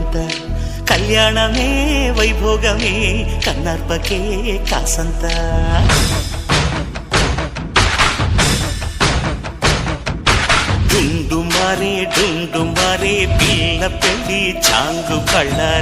కొంత కళ్యాణమే వైభోగమే కన్నార్పకే కాసంత డుండు మారే పిల్ల పెళ్ళి చాంగు కళ్ళారి